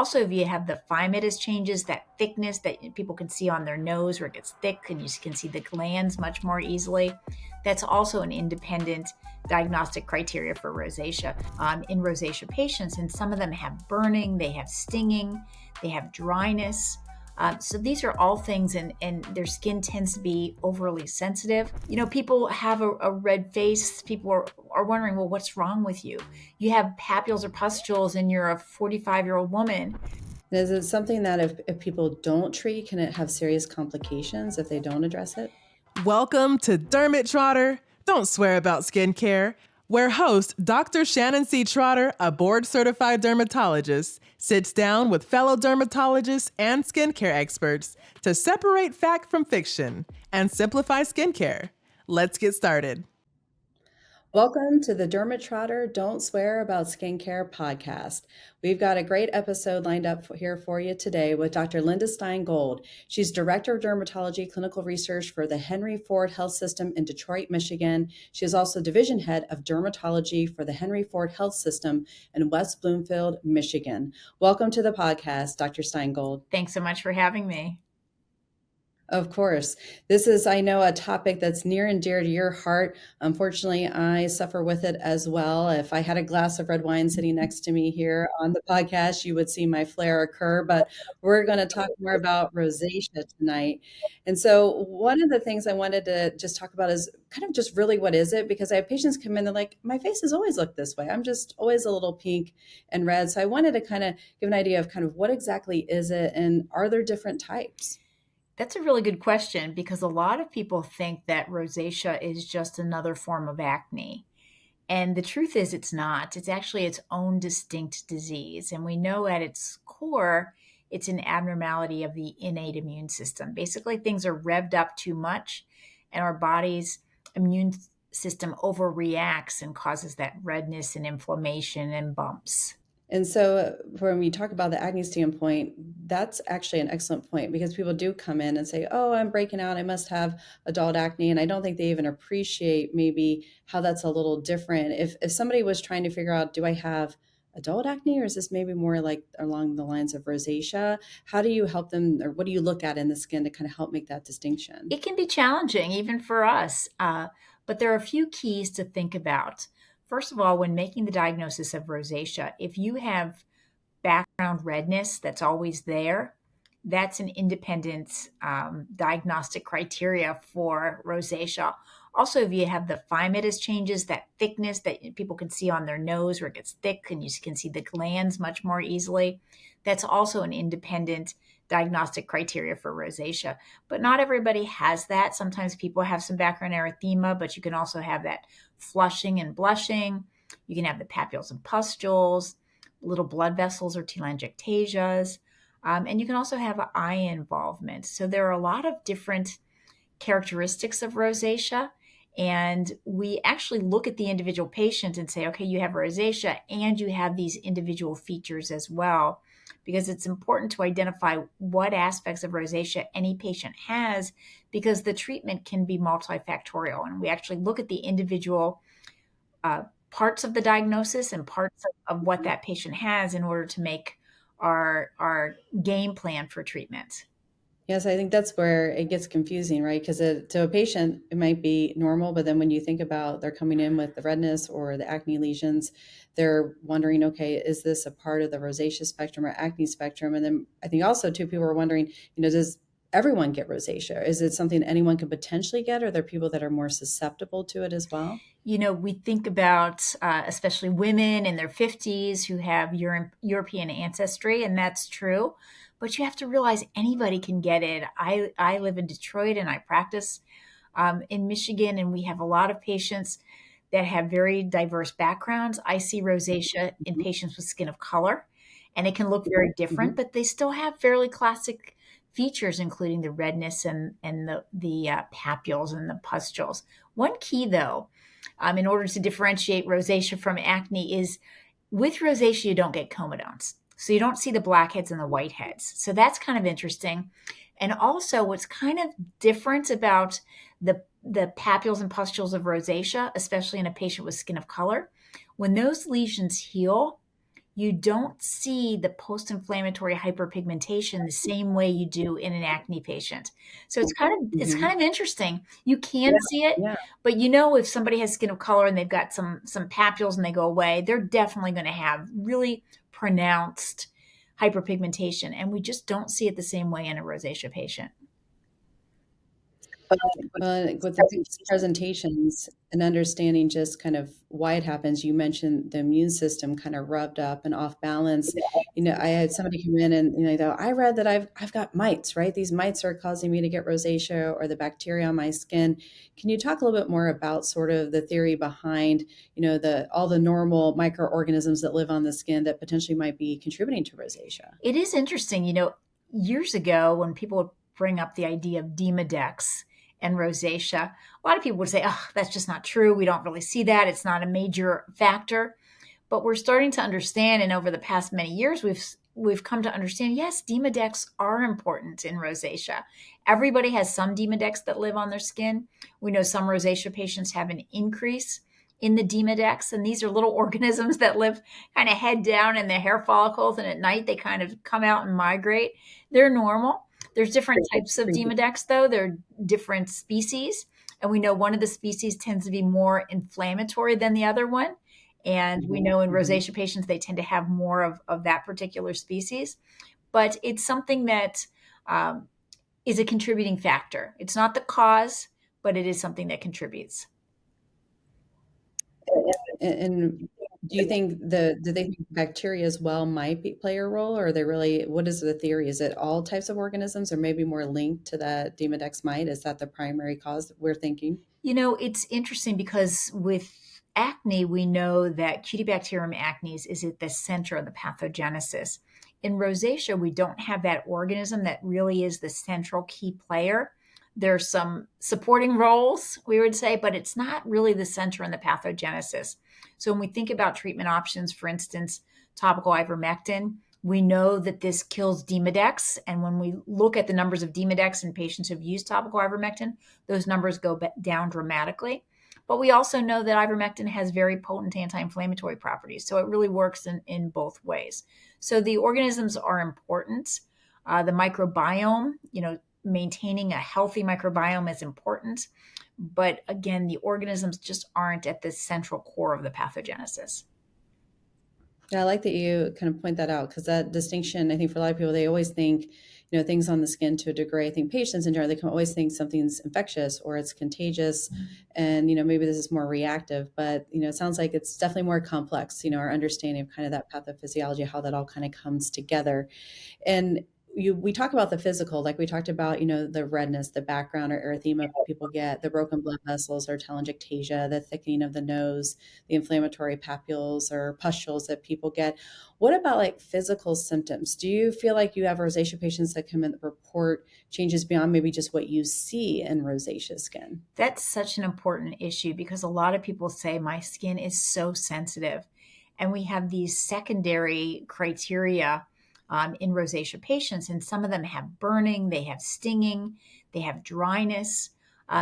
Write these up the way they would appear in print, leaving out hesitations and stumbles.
Also, if you have the phymatous changes, that thickness that people can see on their nose where it gets thick and you can see the glands much more easily, that's also an independent diagnostic criteria for rosacea. In rosacea patients, and some of them have burning, they have stinging, they have dryness. So these are all things, and their skin tends to be overly sensitive. People have a red face. People are wondering, well, what's wrong with you? You have papules or pustules and you're a 45-year-old woman. Is it something that if people don't treat, can it have serious complications if they don't address it? Welcome to Derm-It Trotter. Don't swear about skincare, where host Dr. Shannon C. Trotter, a board-certified dermatologist, sits down with fellow dermatologists and skincare experts to separate fact from fiction and simplify skincare. Let's get started. Welcome to the Derm-It Trotter Don't Swear About Skincare podcast. We've got a great episode lined up here for you today with Dr. Linda Stein-Gold. She's Director of Dermatology Clinical Research for the Henry Ford Health System in Detroit, Michigan. She is also Division Head of Dermatology for the Henry Ford Health System in West Bloomfield, Michigan. Welcome to the podcast, Dr. Stein-Gold. Thanks so much for having me. Of course. This is, I know, a topic that's near and dear to your heart. Unfortunately, I suffer with it as well. If I had a glass of red wine sitting next to me here on the podcast, you would see my flare occur. But we're going to talk more about rosacea tonight. And so one of the things I wanted to just talk about is kind of just really what is it? Because I have patients come in, they're like, my face has always looked this way. I'm just always a little pink and red. So I wanted to kind of give an idea of kind of what exactly is it and are there different types? That's a really good question because a lot of people think that rosacea is just another form of acne. And the truth is, it's not. It's actually its own distinct disease. And we know at its core, it's an abnormality of the innate immune system. Basically, things are revved up too much, and our body's immune system overreacts and causes that redness and inflammation and bumps. And so when we talk about the acne standpoint, that's actually an excellent point because people do come in and say, oh, I'm breaking out. I must have adult acne. And I don't think they even appreciate maybe how that's a little different. If somebody was trying to figure out, do I have adult acne or is this maybe more like along the lines of rosacea? How do you help them or what do you look at in the skin to kind of help make that distinction? It can be challenging even for us, but there are a few keys to think about. First of all, when making the diagnosis of rosacea, if you have background redness that's always there, that's an independent diagnostic criteria for rosacea. Also, if you have the phymatous changes, that thickness that people can see on their nose where it gets thick and you can see the glands much more easily, that's also an independent diagnostic criteria for rosacea. But not everybody has that. Sometimes people have some background erythema, but you can also have that flushing and blushing. You can have the papules and pustules, little blood vessels or telangiectasias. And you can also have eye involvement. So there are a lot of different characteristics of rosacea. And we actually look at the individual patient and say, okay, you have rosacea and you have these individual features as well, because it's important to identify what aspects of rosacea any patient has, because the treatment can be multifactorial. And we actually look at the individual parts of the diagnosis and parts of what that patient has in order to make our game plan for treatment. Yes, I think that's where it gets confusing, right? Because to a patient, it might be normal, but then when you think about they're coming in with the redness or the acne lesions, they're wondering, okay, is this a part of the rosacea spectrum or acne spectrum? And then I think also too, people are wondering, does everyone get rosacea? Is it something anyone could potentially get? Or are there people that are more susceptible to it as well? We think about especially women in their 50s who have European ancestry, and that's true. But you have to realize anybody can get it. I live in Detroit and I practice in Michigan, and we have a lot of patients that have very diverse backgrounds. I see rosacea in patients with skin of color, and it can look very different, but they still have fairly classic features, including the redness and the papules and the pustules. One key, though, in order to differentiate rosacea from acne is with rosacea, you don't get comedones. So you don't see the blackheads and the whiteheads. So that's kind of interesting. And also what's kind of different about the papules and pustules of rosacea, especially in a patient with skin of color, when those lesions heal, you don't see the post-inflammatory hyperpigmentation the same way you do in an acne patient. So it's Hmm. kind of interesting. You can Yeah, see it, yeah. but if somebody has skin of color and they've got some papules and they go away, they're definitely going to have really pronounced hyperpigmentation, and we just don't see it the same way in a rosacea patient. But with the presentations and understanding just kind of why it happens, you mentioned the immune system kind of rubbed up and off balance. I had somebody come in and they go, I read that I've got mites, right? These mites are causing me to get rosacea or the bacteria on my skin. Can you talk a little bit more about sort of the theory behind, the all the normal microorganisms that live on the skin that potentially might be contributing to rosacea? It is interesting, years ago when people would bring up the idea of Demodex and rosacea, a lot of people would say, oh, that's just not true. We don't really see that. It's not a major factor. But we're starting to understand, and over the past many years, we've come to understand, yes, Demodex are important in rosacea. Everybody has some Demodex that live on their skin. We know some rosacea patients have an increase in the Demodex, and these are little organisms that live kind of head down in the hair follicles, and at night they kind of come out and migrate. They're normal. There's different types of Demodex, though. There are different species, and we know one of the species tends to be more inflammatory than the other one. And we know in Hmm. rosacea patients, they tend to have more of that particular species. But it's something that um, is a contributing factor. It's not the cause, but it is something that contributes. And do you think do they think bacteria as well might play a role, or are they really, what is the theory? Is it all types of organisms or maybe more linked to that Demodex mite? Is that the primary cause that we're thinking? It's interesting because with acne, we know that Cutibacterium acnes is at the center of the pathogenesis. In rosacea, we don't have that organism that really is the central key player. There's some supporting roles, we would say, but it's not really the center in the pathogenesis. So when we think about treatment options, for instance, topical ivermectin, we know that this kills Demodex. And when we look at the numbers of Demodex in patients who've used topical ivermectin, those numbers go down dramatically. But we also know that ivermectin has very potent anti-inflammatory properties. So it really works in both ways. So the organisms are important. The microbiome, maintaining a healthy microbiome is important. But again, the organisms just aren't at the central core of the pathogenesis. Yeah, I like that you kind of point that out because that distinction, I think for a lot of people, they always think, things on the skin to a degree. I think patients in general, they can always think something's infectious or it's contagious and, maybe this is more reactive, but, it sounds like it's definitely more complex, our understanding of kind of that pathophysiology, how that all kind of comes together. And we talk about the physical, like we talked about, the redness, the background or erythema people get, the broken blood vessels or telangiectasia, the thickening of the nose, the inflammatory papules or pustules that people get. What about like physical symptoms? Do you feel like you have rosacea patients that come in that report changes beyond maybe just what you see in rosacea skin? That's such an important issue because a lot of people say my skin is so sensitive. And we have these secondary criteria in rosacea patients, and some of them have burning, they have stinging, they have dryness.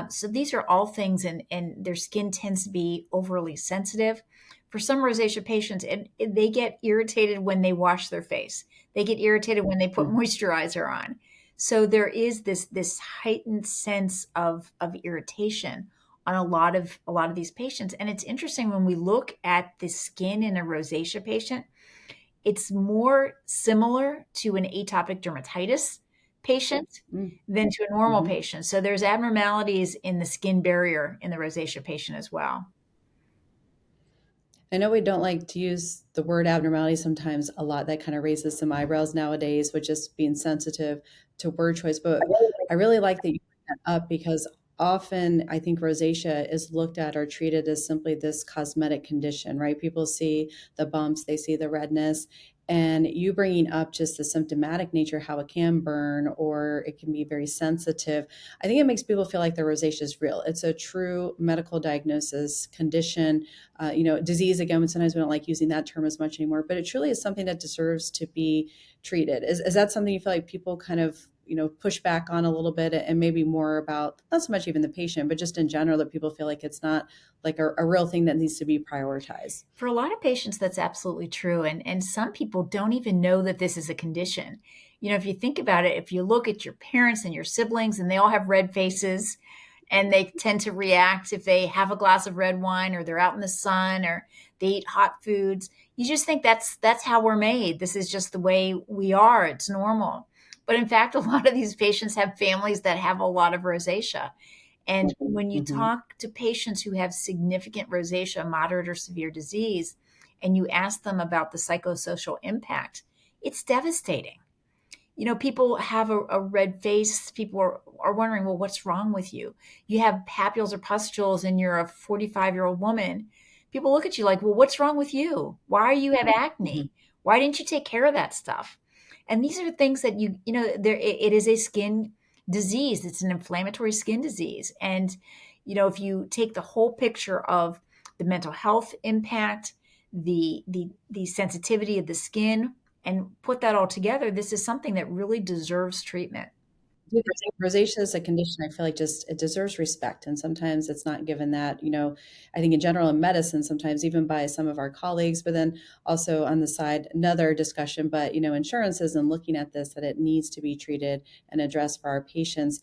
So these are all things, and their skin tends to be overly sensitive. For some rosacea patients, they get irritated when they wash their face. They get irritated when they put Mm. moisturizer on. So there is this heightened sense of irritation on a lot of these patients. And it's interesting when we look at the skin in a rosacea patient, it's more similar to an atopic dermatitis patient Mm. than to a normal Mhm. patient. So there's abnormalities in the skin barrier in the rosacea patient as well. I know we don't like to use the word abnormality sometimes a lot. That kind of raises some eyebrows nowadays with just being sensitive to word choice. But I really like that you bring that up because often I think rosacea is looked at or treated as simply this cosmetic condition, right? People see the bumps, they see the redness, and you bringing up just the symptomatic nature, how it can burn or it can be very sensitive. I think it makes people feel like the rosacea is real. It's a true medical diagnosis condition, disease again. Sometimes we don't like using that term as much anymore, but it truly is something that deserves to be treated. Is that something you feel like people kind of push back on a little bit, and maybe more about not so much even the patient, but just in general that people feel like it's not like a real thing that needs to be prioritized. For a lot of patients, that's absolutely true. And some people don't even know that this is a condition. If you think about it, if you look at your parents and your siblings, and they all have red faces, and they tend to react if they have a glass of red wine, or they're out in the sun, or they eat hot foods. You just think that's how we're made. This is just the way we are. It's normal. But in fact, a lot of these patients have families that have a lot of rosacea. And when you Hmm. talk to patients who have significant rosacea, moderate or severe disease, and you ask them about the psychosocial impact, it's devastating. People have a red face. People are wondering, well, what's wrong with you? You have papules or pustules and you're a 45-year-old woman. People look at you like, well, what's wrong with you? Why do you have Hmm. acne? Why didn't you take care of that stuff? And these are things that it is a skin disease. It's an inflammatory skin disease. And, if you take the whole picture of the mental health impact, the sensitivity of the skin, and put that all together, this is something that really deserves treatment. Rosacea is a condition I feel like just it deserves respect, and sometimes it's not given that. I think in general in medicine, sometimes even by some of our colleagues, but then also on the side, another discussion. But insurances and looking at this, that it needs to be treated and addressed for our patients.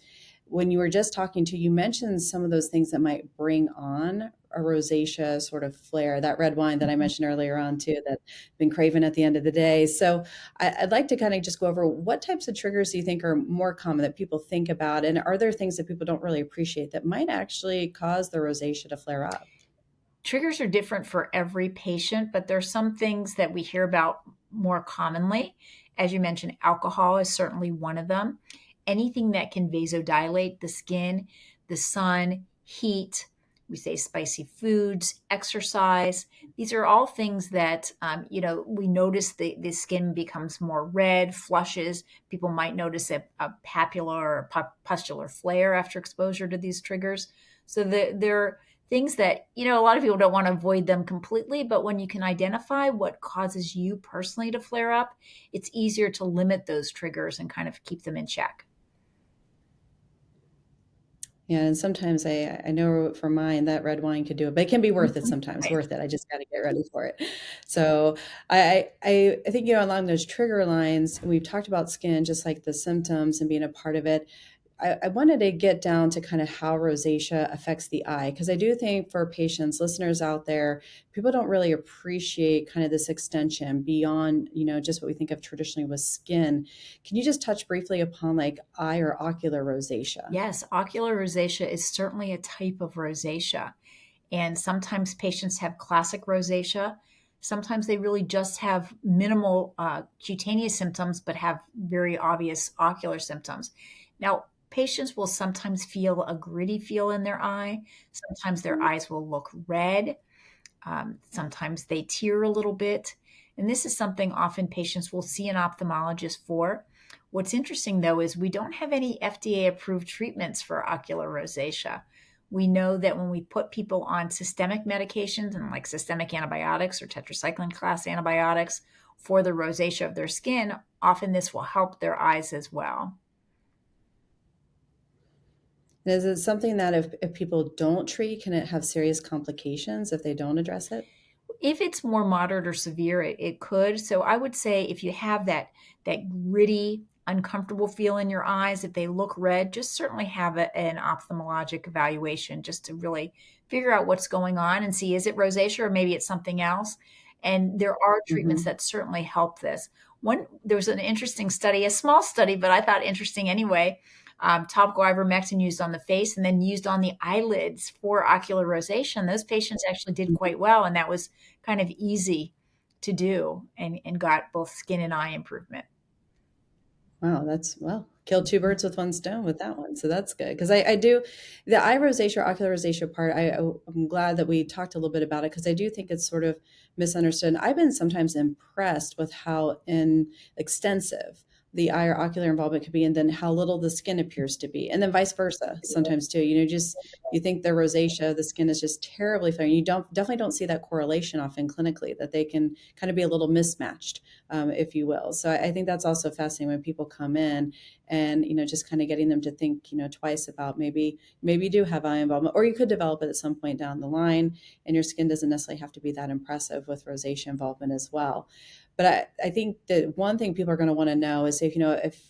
When you were just talking to, you mentioned some of those things that might bring on a rosacea sort of flare. That red wine that I mentioned earlier on too, that I've been craving at the end of the day. So I'd like to kind of just go over what types of triggers do you think are more common that people think about? And are there things that people don't really appreciate that might actually cause the rosacea to flare up? Triggers are different for every patient, but there's some things that we hear about more commonly. As you mentioned, alcohol is certainly one of them. Anything that can vasodilate the skin, the sun, heat, we say spicy foods, exercise. These are all things that, we notice the skin becomes more red, flushes. People might notice a papular or pustular flare after exposure to these triggers. So they're things that, a lot of people don't want to avoid them completely, but when you can identify what causes you personally to flare up, it's easier to limit those triggers and kind of keep them in check. Yeah, and sometimes I know for mine that red wine could do it, but it can be worth it Mhm. sometimes, Right. worth it. I just got to get ready for it. So I think, along those trigger lines, we've talked about skin, just like the symptoms and being a part of it. I wanted to get down to kind of how rosacea affects the eye, because I do think for patients, listeners out there, people don't really appreciate kind of this extension beyond, just what we think of traditionally with skin. Can you just touch briefly upon like eye or ocular rosacea? Yes, ocular rosacea is certainly a type of rosacea. And sometimes patients have classic rosacea. Sometimes they really just have minimal cutaneous symptoms, but have very obvious ocular symptoms. Now, patients will sometimes feel a gritty feel in their eye. Sometimes their eyes will look red. Sometimes they tear a little bit. And this is something often patients will see an ophthalmologist for. What's interesting, though, is we don't have any FDA approved treatments for ocular rosacea. We know that when we put people on systemic medications, and like systemic antibiotics or tetracycline class antibiotics for the rosacea of their skin, often this will help their eyes as well. Is it something that if people don't treat, can it have serious complications if they don't address it? If it's more moderate or severe, it could. So I would say if you have that gritty, uncomfortable feel in your eyes, if they look red, just certainly have an ophthalmologic evaluation just to really figure out what's going on and see, is it rosacea or maybe it's something else. And there are treatments Hmm. that certainly help this. There was an interesting study, a small study, but I thought interesting anyway. Topical ivermectin used on the face and then used on the eyelids for ocular rosacea. And those patients actually did quite well, and that was kind of easy to do, and got both skin and eye improvement. Wow, that's well, killed two birds with one stone with that one. So that's good because I do the eye rosacea, ocular rosacea part. I'm glad that we talked a little bit about it because I do think it's sort of misunderstood. And I've been sometimes impressed with how extensive the eye or ocular involvement could be, and then how little the skin appears to be, and then vice versa sometimes too. Just you think the rosacea, the skin is just terribly fair. You definitely don't see that correlation often clinically, that they can kind of be a little mismatched, if you will. So I think that's also fascinating when people come in, and just kind of getting them to think twice about maybe you do have eye involvement, or you could develop it at some point down the line, and your skin doesn't necessarily have to be that impressive with rosacea involvement as well. But I think that one thing people are going to want to know is if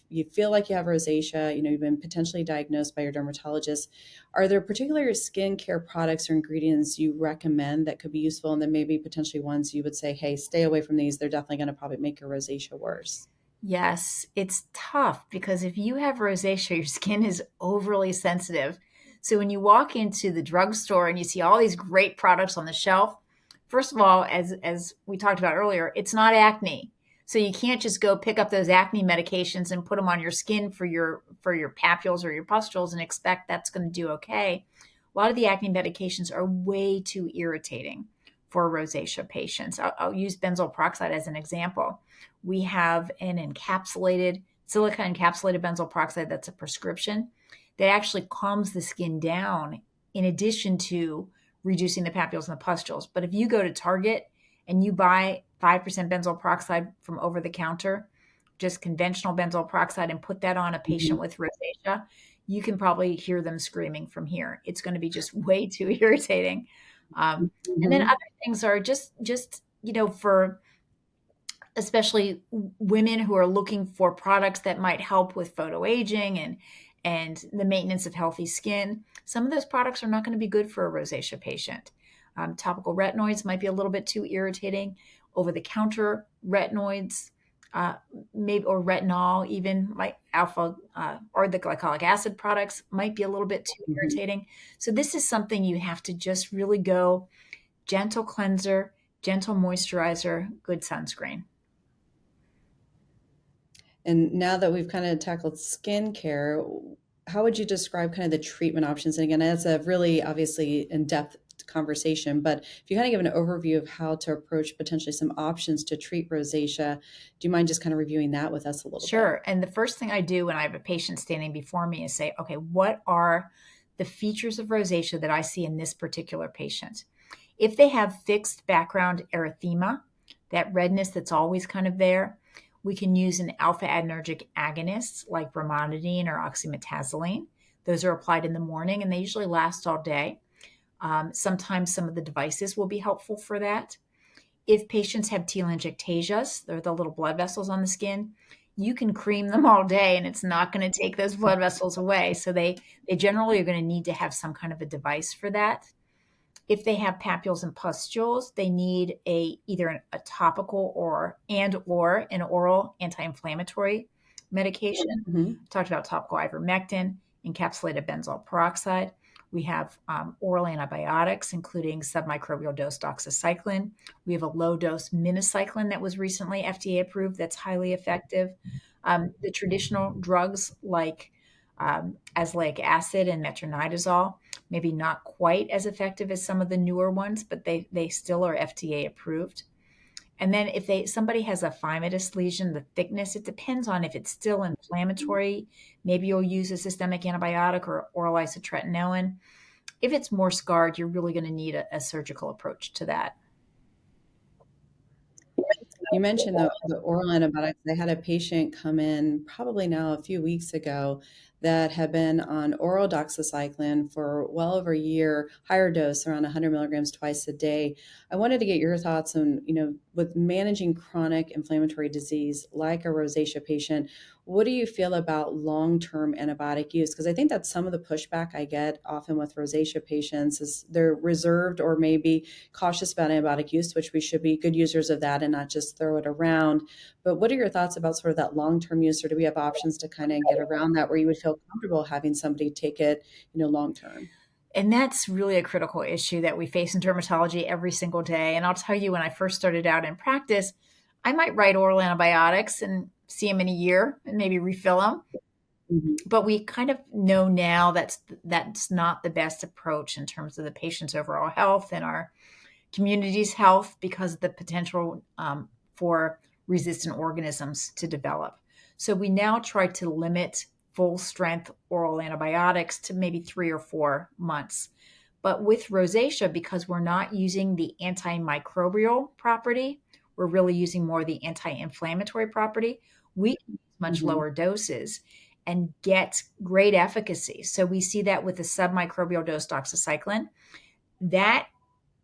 you feel like you have rosacea, you've been potentially diagnosed by your dermatologist, are there particular skincare products or ingredients you recommend that could be useful? And then maybe potentially ones you would say, hey, stay away from these. They're definitely going to probably make your rosacea worse. Yes, it's tough because if you have rosacea, your skin is overly sensitive. So when you walk into the drugstore and you see all these great products on the shelf, first of all, as we talked about earlier, it's not acne. So you can't just go pick up those acne medications and put them on your skin for your papules or your pustules and expect that's going to do okay. A lot of the acne medications are way too irritating for rosacea patients. I'll use benzoyl peroxide as an example. We have an silica encapsulated benzoyl peroxide that's a prescription that actually calms the skin down in addition to reducing the papules and the pustules. But if you go to Target and you buy 5% benzoyl peroxide from over the counter, just conventional benzoyl peroxide, and put that on a patient with rosacea, you can probably hear them screaming from here. It's going to be just way too irritating. And then Mm-hmm. other things are just for especially women who are looking for products that might help with photoaging and the maintenance of healthy skin. Some of those products are not going to be good for a rosacea patient. Topical retinoids might be a little bit too irritating. Over-the-counter retinoids, maybe, or retinol, even like alpha or the glycolic acid products might be a little bit too Mm-hmm. irritating. So this is something you have to just really go gentle cleanser, gentle moisturizer, good sunscreen. And now that we've kind of tackled skincare, how would you describe kind of the treatment options? And again, that's a really obviously in-depth conversation, but if you kind of give an overview of how to approach potentially some options to treat rosacea, do you mind just kind of reviewing that with us a little bit? Sure. And the first thing I do when I have a patient standing before me is say, okay, what are the features of rosacea that I see in this particular patient? If they have fixed background erythema, that redness that's always kind of there, we can use an alpha adrenergic agonist like bromonidine or oxymetazoline. Those are applied in the morning and they usually last all day. Sometimes some of the devices will be helpful for that. If patients have telangiectasias, they're the little blood vessels on the skin, you can cream them all day and it's not going to take those blood vessels away. So they generally are going to need to have some kind of a device for that. If they have papules and pustules, they need either a topical or an oral anti-inflammatory medication. Mm-hmm. Talked about topical ivermectin, encapsulated benzoyl peroxide. We have oral antibiotics, including submicrobial dose doxycycline. We have a low dose minocycline that was recently FDA approved that's highly effective. The traditional drugs like azelaic acid and metronidazole, maybe not quite as effective as some of the newer ones, but they still are FDA approved. And then if somebody has a phymatous lesion, the thickness, it depends on if it's still inflammatory. Maybe you'll use a systemic antibiotic or oral isotretinoin. If it's more scarred, you're really going to need a surgical approach to that. You mentioned the oral antibiotics. I had a patient come in probably now a few weeks ago that had been on oral doxycycline for well over a year, higher dose, around 100 milligrams twice a day. I wanted to get your thoughts on, with managing chronic inflammatory disease like a rosacea patient, what do you feel about long-term antibiotic use? Because I think that's some of the pushback I get often with rosacea patients is they're reserved or maybe cautious about antibiotic use, which we should be good users of that and not just throw it around. But what are your thoughts about sort of that long-term use, or do we have options to kind of get around that where you would feel comfortable having somebody take it, long-term? And that's really a critical issue that we face in dermatology every single day. And I'll tell you, when I first started out in practice, I might write oral antibiotics and see them in a year and maybe refill them. Mhm. But we kind of know now that's not the best approach in terms of the patient's overall health and our community's health because of the potential for resistant organisms to develop. So we now try to limit full strength oral antibiotics to maybe 3 or 4 months. But with rosacea, because we're not using the antimicrobial property, we're really using more the anti-inflammatory property, we can use much Hmm. lower doses and get great efficacy. So we see that with the submicrobial dose doxycycline. That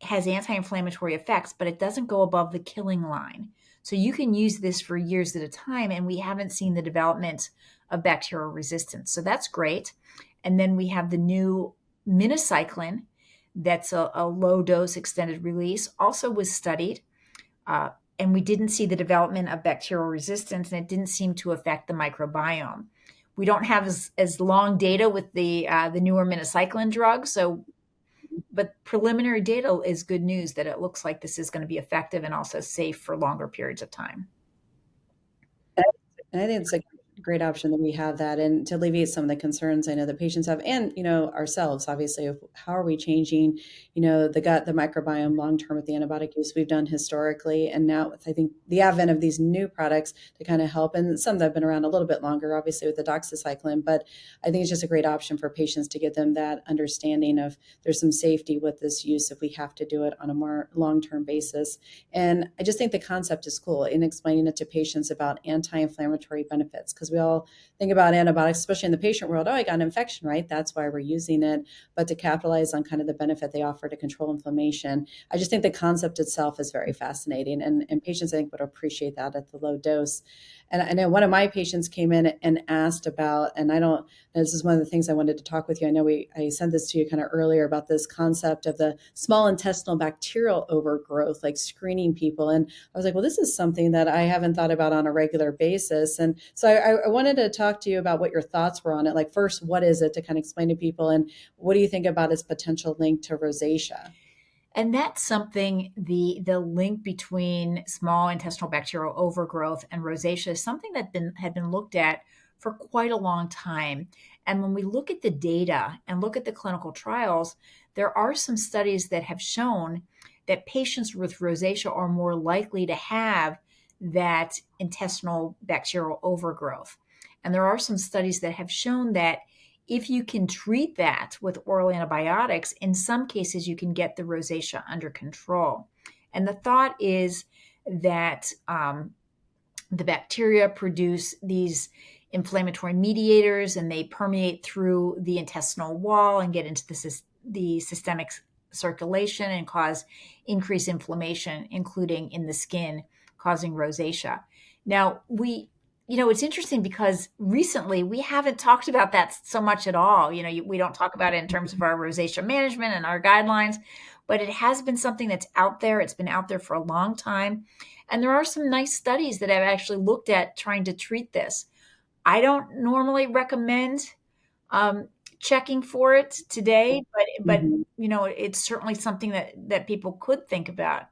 has anti-inflammatory effects, but it doesn't go above the killing line. So you can use this for years at a time, and we haven't seen the development of bacterial resistance. So that's great. And then we have the new minocycline that's a low dose extended release, also was studied. Uh, and we didn't see the development of bacterial resistance, and it didn't seem to affect the microbiome. We don't have as long data with the newer minocycline drug, so but preliminary data is good news that it looks like this is going to be effective and also safe for longer periods of time. And I think it's a great option that we have that, and to alleviate some of the concerns I know that patients have, and ourselves, obviously, of how are we changing, the gut, the microbiome long term with the antibiotic use we've done historically, and now with I think the advent of these new products to kind of help, and some that have been around a little bit longer, obviously with the doxycycline, but I think it's just a great option for patients to get them that understanding of there's some safety with this use if we have to do it on a more long term basis. And I just think the concept is cool in explaining it to patients about anti-inflammatory benefits, because we all think about antibiotics, especially in the patient world. Oh, I got an infection, right? That's why we're using it. But to capitalize on kind of the benefit they offer to control inflammation, I just think the concept itself is very fascinating. And patients, I think, would appreciate that at the low dose. And I know one of my patients came in and asked about, and I don't, this is one of the things I wanted to talk with you. I know I sent this to you kind of earlier about this concept of the small intestinal bacterial overgrowth, like screening people. And I was like, well, this is something that I haven't thought about on a regular basis. And so I wanted to talk to you about what your thoughts were on it. Like, first, what is it, to kind of explain to people? And what do you think about its potential link to rosacea? And that's something, the link between small intestinal bacterial overgrowth and rosacea is something that had been looked at for quite a long time. And when we look at the data and look at the clinical trials, there are some studies that have shown that patients with rosacea are more likely to have that intestinal bacterial overgrowth. And there are some studies that have shown that if you can treat that with oral antibiotics, in some cases you can get the rosacea under control. And the thought is that the bacteria produce these inflammatory mediators, and they permeate through the intestinal wall and get into the systemic circulation and cause increased inflammation, including in the skin, causing rosacea. Now, it's interesting because recently we haven't talked about that so much at all. We don't talk about it in terms of our rosacea management and our guidelines, but it has been something that's out there. It's been out there for a long time. And there are some nice studies that have actually looked at trying to treat this. I don't normally recommend um, checking for it today, but Mhm. it's certainly something that people could think about.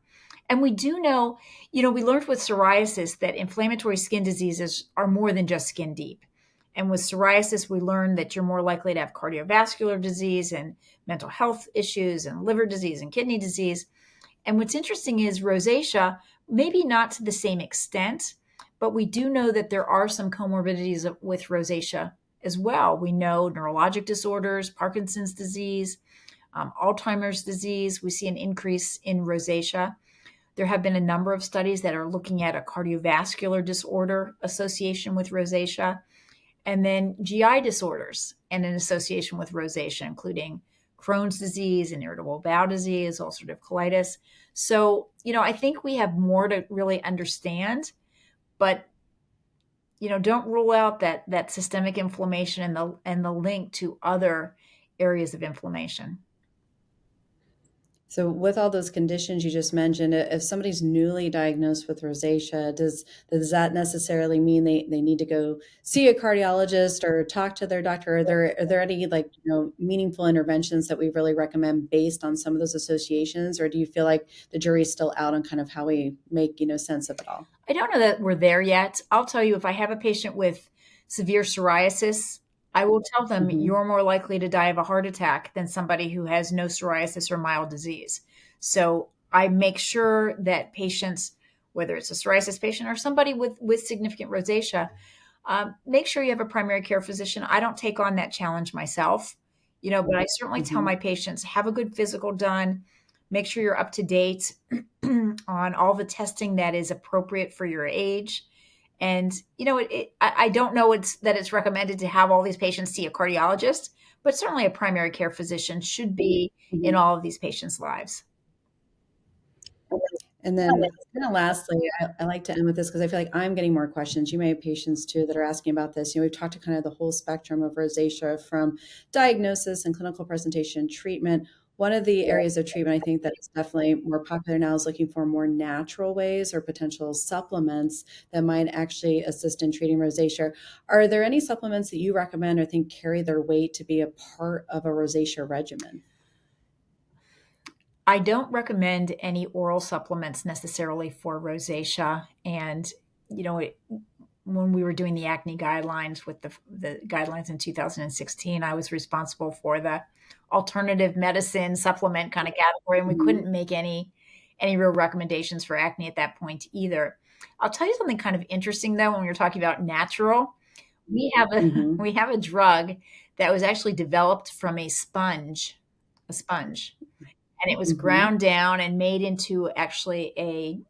And we do know, we learned with psoriasis that inflammatory skin diseases are more than just skin deep. And with psoriasis, we learned that you're more likely to have cardiovascular disease and mental health issues and liver disease and kidney disease. And what's interesting is rosacea, maybe not to the same extent, but we do know that there are some comorbidities with rosacea as well. We know neurologic disorders, Parkinson's disease, Alzheimer's disease. We see an increase in rosacea. There have been a number of studies that are looking at a cardiovascular disorder association with rosacea, and then GI disorders and an association with rosacea, including Crohn's disease and irritable bowel disease, ulcerative colitis. So, I think we have more to really understand, but don't rule out that systemic inflammation and the link to other areas of inflammation. So, with all those conditions you just mentioned, if somebody's newly diagnosed with rosacea, does that necessarily mean they need to go see a cardiologist or talk to their doctor? Are there any, like, meaningful interventions that we really recommend based on some of those associations, or do you feel like the jury's still out on kind of how we make sense of it all? I don't know that we're there yet. I'll tell you, if I have a patient with severe psoriasis, I will tell them Hmm. you're more likely to die of a heart attack than somebody who has no psoriasis or mild disease. So I make sure that patients, whether it's a psoriasis patient or somebody with significant rosacea, make sure you have a primary care physician. I don't take on that challenge myself, but I certainly tell Mm-hmm. my patients, have a good physical done. Make sure you're up to date on all the testing that is appropriate for your age. And I don't know that it's recommended to have all these patients see a cardiologist, but certainly a primary care physician should be in Mm-hmm. all of these patients' lives. And then kind of lastly, I like to end with this because I feel like I'm getting more questions. You may have patients too that are asking about this. We've talked to kind of the whole spectrum of rosacea from diagnosis and clinical presentation, treatment. One of the areas of treatment I think that is definitely more popular now is looking for more natural ways or potential supplements that might actually assist in treating rosacea. Are there any supplements that you recommend or think carry their weight to be a part of a rosacea regimen? I don't recommend any oral supplements necessarily for rosacea. And, when we were doing the acne guidelines with the guidelines in 2016, I was responsible for the alternative medicine supplement kind of category, and we Mm-hmm. couldn't make any real recommendations for acne at that point either. I'll tell you something kind of interesting though. When we were talking about natural, we have a Mm-hmm. we have a drug that was actually developed from a sponge, and it was Mm-hmm. ground down and made into actually a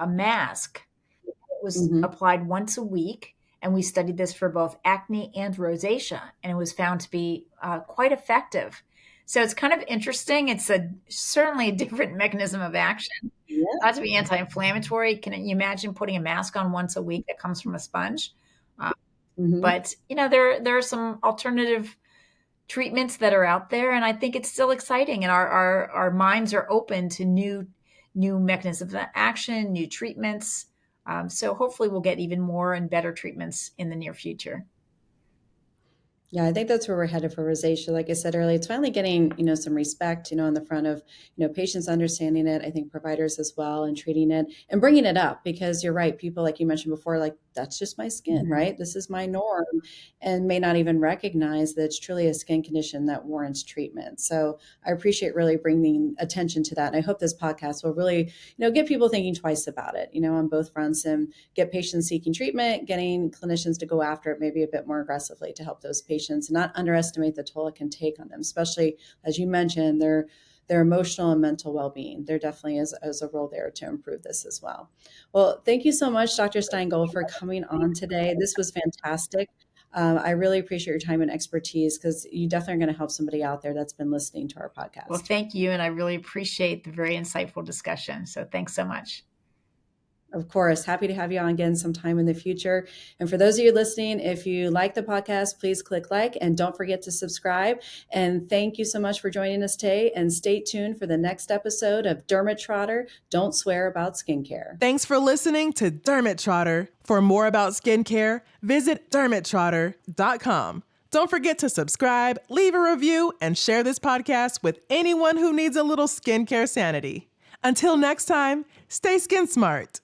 mask. It was Mm-hmm. applied once a week, and we studied this for both acne and rosacea, and it was found to be quite effective. So it's kind of interesting. It's certainly a different mechanism of action. Yeah. Not to be anti-inflammatory. Can you imagine putting a mask on once a week that comes from a sponge? Uh, Mm-hmm. but there are some alternative treatments that are out there, and I think it's still exciting, and our minds are open to new mechanisms of action, new treatments. So hopefully we'll get even more and better treatments in the near future. Yeah, I think that's where we're headed for rosacea. Like I said earlier, it's finally getting, some respect, in the front of, patients understanding it. I think providers as well and treating it and bringing it up because you're right. People, like you mentioned before, like that's just my skin, Mhm. right? This is my norm and may not even recognize that it's truly a skin condition that warrants treatment. So I appreciate really bringing attention to that. And I hope this podcast will really, get people thinking twice about it, on both fronts and get patients seeking treatment, getting clinicians to go after it maybe a bit more aggressively to help those patients and not underestimate the toll it can take on them, especially as you mentioned, their emotional and mental well-being. There definitely is a role there to improve this as well. Well, thank you so much, Dr. Stein-Gold, for coming on today. This was fantastic. I really appreciate your time and expertise because you definitely are going to help somebody out there that's been listening to our Well, podcast. thank you, and I really appreciate the very insightful discussion. So thanks so much. Of course, happy to have you on again sometime in the future. And for those of you listening, if you like the podcast, please click like and don't forget to subscribe. And thank you so much for joining us today. And stay tuned for the next episode of Derm-It Trotter. Don't swear about skincare. Thanks for listening to Derm-It Trotter. For more about skincare, visit dermittrotter.com. Don't forget to subscribe, leave a review, and share this podcast with anyone who needs a little skincare sanity. Until next time, stay skin smart.